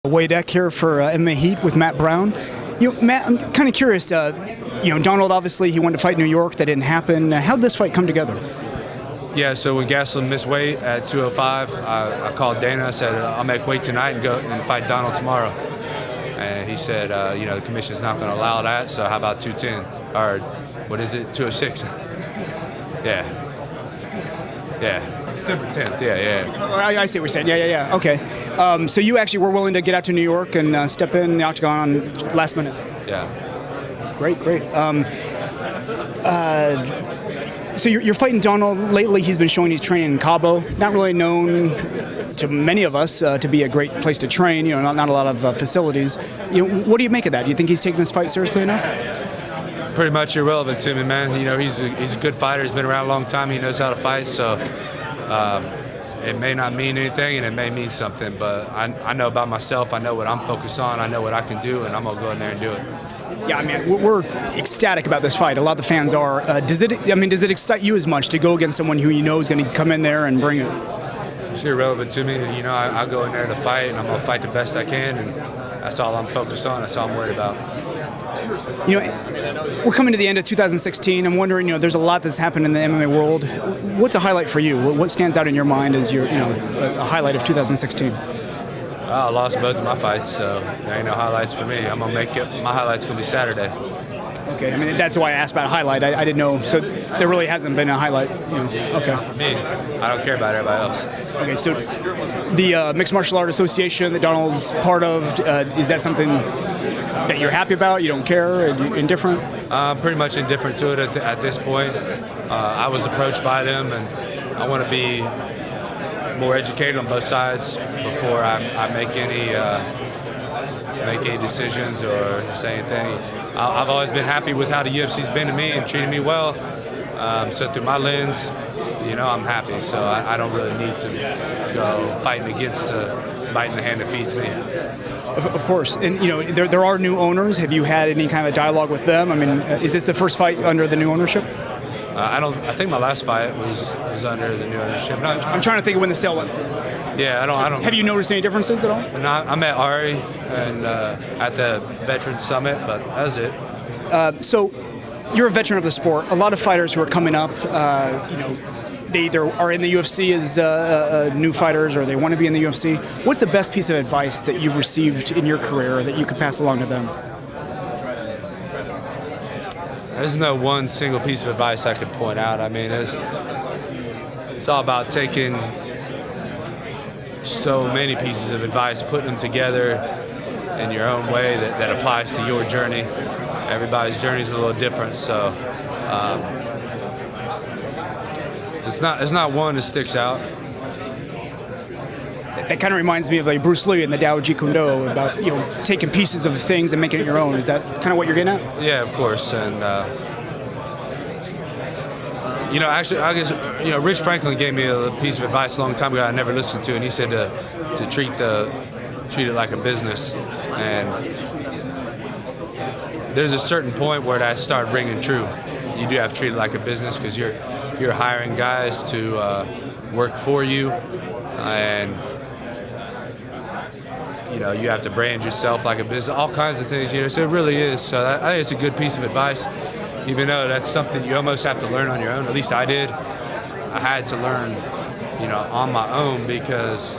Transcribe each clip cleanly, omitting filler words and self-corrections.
Wade Eck here for MMA H.E.A.T with Matt Brown. Matt, I'm kind of curious. Donald, obviously, he wanted to fight in New York. That didn't happen. How did this fight come together? Yeah, so when Gastelum missed weight at 205, I called Dana. I said, I'll make weight tonight and go and fight Donald tomorrow. And he said, the commission's not going to allow that, so how about 210? Or what is it, 206? Yeah. December 10th, yeah. I see what you're saying. Yeah. Okay. So you actually were willing to get out to New York and step in the octagon last minute? Yeah. Great. So you're fighting Donald. Lately, he's been showing he's training in Cabo. Not really known to many of us to be a great place to train. Not a lot of facilities. What do you make of that? Do you think he's taking this fight seriously enough? Pretty much irrelevant to me, man. He's a good fighter. He's been around a long time. He knows how to fight. So it may not mean anything, and it may mean something. But I know about myself. I know what I'm focused on. I know what I can do, and I'm gonna go in there and do it. Yeah, I mean, we're ecstatic about this fight. A lot of the fans are. Does it excite you as much to go against someone who you know is going to come in there and bring it? It's irrelevant to me. I go in there to fight, and I'm gonna fight the best I can, and that's all I'm focused on. That's all I'm worried about. We're coming to the end of 2016. I'm wondering, there's a lot that's happened in the MMA world. What's a highlight for you? What stands out in your mind as a highlight of 2016? I lost both of my fights, so there ain't no highlights for me. I'm gonna make it. My highlight's gonna be Saturday. Okay, I mean that's why I asked about a highlight. I didn't know, so there really hasn't been a highlight. Okay. For me, I don't care about everybody else. Okay, so the Mixed Martial Art Association that Donald's part of, is that something that you're happy about? You don't care? Are you indifferent? Pretty much indifferent to it at this point. I was approached by them, and I want to be more educated on both sides before I make any decisions or say anything. I've always been happy with how the UFC's been to me and treated me well. So through my lens, I'm happy. So I don't really need to go fighting against the biting the hand that feeds me. Of course, and there are new owners. Have you had any kind of dialogue with them? I mean, is this the first fight under the new ownership? I think my last fight was under the new ownership. No, I'm trying to think of when the sale went. Yeah, I don't. Have you noticed any differences at all? No, I met Ari and at the Veterans Summit, but that's it. So, you're a veteran of the sport. A lot of fighters who are coming up, they either are in the UFC as new fighters or they want to be in the UFC. What's the best piece of advice that you've received in your career that you could pass along to them? There's no one single piece of advice I could point out. I mean, it's all about taking so many pieces of advice, putting them together in your own way that applies to your journey. Everybody's journey is a little different, so it's not one that sticks out. That kind of reminds me of like Bruce Lee and the Tao Jeet Kune Do about taking pieces of things and making it your own. Is that kind of what you're getting at? Yeah, of course. And actually, I guess Rich Franklin gave me a piece of advice a long time ago I never listened to, and he said to treat it like a business. And there's a certain point where that started ringing true. You do have to treat it like a business because you're hiring guys to work for you, and you have to brand yourself like a business, all kinds of things, so it really is. So I think it's a good piece of advice, even though that's something you almost have to learn on your own. At least I did. I had to learn, on my own because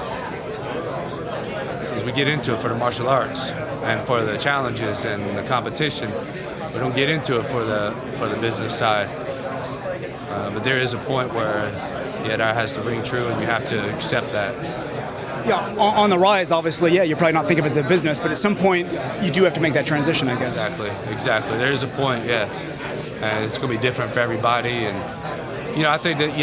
we get into it for the martial arts and for the challenges and the competition. We don't get into it for the business side. But there is a point where, that has to ring true, and you have to accept that. Yeah, on the rise, obviously, you're probably not thinking of it as a business, but at some point, you do have to make that transition, I guess. Exactly. There is a point, and it's going to be different for everybody. And, I think that,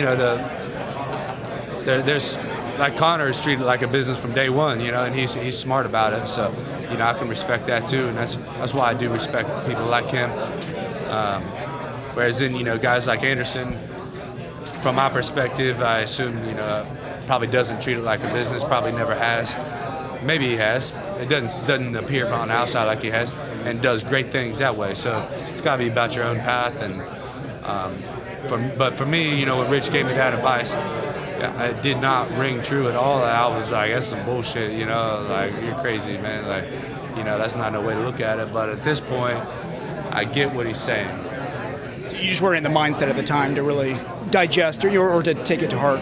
there's, like Conor is treated like a business from day one, and he's smart about it. So, I can respect that too, and that's why I do respect people like him. Whereas then, guys like Anderson, from my perspective, I assume, probably doesn't treat it like a business, probably never has. Maybe he has. It doesn't appear from the outside like he has, and does great things that way. So it's got to be about your own path. And but for me, when Rich gave me that advice, it did not ring true at all. I was like, that's some bullshit, you know, like, you're crazy, man. Like, you know, that's not no way to look at it. But at this point, I get what he's saying. You just weren't in the mindset at the time to really digest or to take it to heart.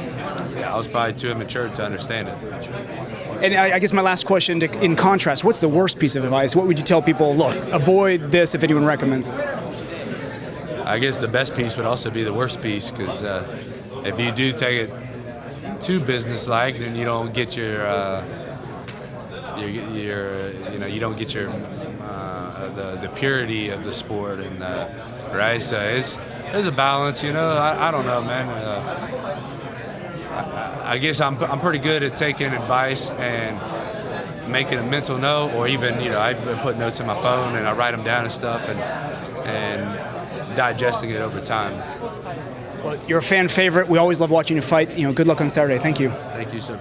Yeah, I was probably too immature to understand it. And I guess my last question, in contrast, what's the worst piece of advice? What would you tell people? Look, avoid this if anyone recommends it. I guess the best piece would also be the worst piece, because if you do take it too business-like, then you don't get you don't get the purity of the sport, and right. So there's a balance, you know. I don't know, man. I guess I'm pretty good at taking advice and making a mental note, or even, you know, I put notes in my phone and I write them down and stuff, and digesting it over time. Well, you're a fan favorite. We always love watching you fight. You know, good luck on Saturday. Thank you. Thank you, sir.